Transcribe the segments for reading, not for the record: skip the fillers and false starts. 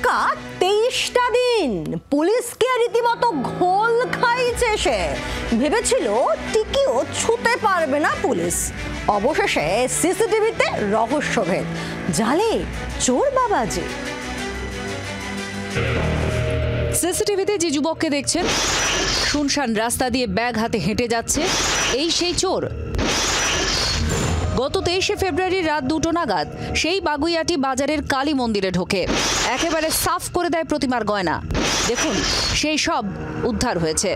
টাকা 23টা দিন পুলিশকে রীতিমতো ঘোল খাইছে সে। ভেবেছিল টিকিও ছুতে পারবে না পুলিশ। অবশেষে সিসিটিভিতে রহস্যভেদ, জালে চোর বাবাজি। সিসিটিভিতে যে যুবককে দেখছেন শুনশান রাস্তা দিয়ে ব্যাগ হাতে হেঁটে যাচ্ছে, এই সেই চোর। গত 23শে ফেব্রুয়ারি রাত 2টো নাগাদ সেই বাগুইয়াটি বাজারের কালী মন্দিরে ঢোকে, একেবারে সাফ করে দেয় প্রতিমার গয়না। দেখুন, সেই সব উদ্ধার হয়েছে।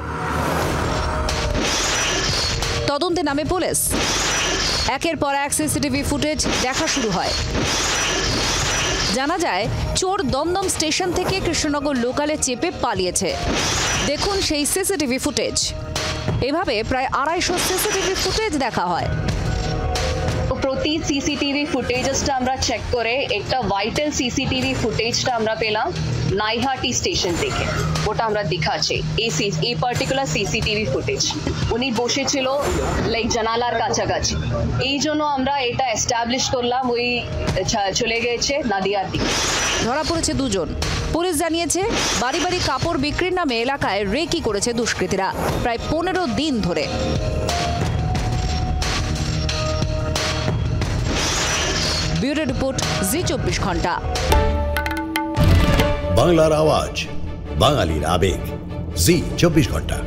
তদন্তে নামে পুলিশ। একের পর এক সিসিটিভি ফুটেজ দেখা শুরু হয়। জানা যায় চোর দমদম স্টেশন থেকে কৃষ্ণনগর লোকালে চেপে পালিয়েছে। দেখুন সেই সিসিটিভি ফুটেজ। এভাবে প্রায় 250 সিসিটিভি ফুটেজ দেখা হয়। প্রতি সিসিটিভি ফুটেজটা আমরা চেক করে একটা ভাইটাল সিসিটিভি ফুটেজটা আমরা পেলাম নাইহাটি স্টেশন থেকে। ওটা আমরা দেখাচ্ছি এই পার্টিকুলার সিসিটিভি ফুটেজ। উনি বসেছিল লাইক জানালার কাছাকাছি, এই জন্য আমরা এটা এস্টাবলিশ করলাম ওই চলে গেছে নাদিয়ার দিকে। ধরা পড়েছে দুজন। পুলিশ জানিয়েছে বাড়ি বাড়ি কাপড় বিক্রির নামে এলাকায় রেকি করেছে দুষ্কৃতীরা প্রায় 15 দিন ধরে। ব্যুরো রিপোর্ট, জি24 ঘন্টা। বাংলার আওয়াজ, বাঙালির আবেগ, জি24 ঘন্টা।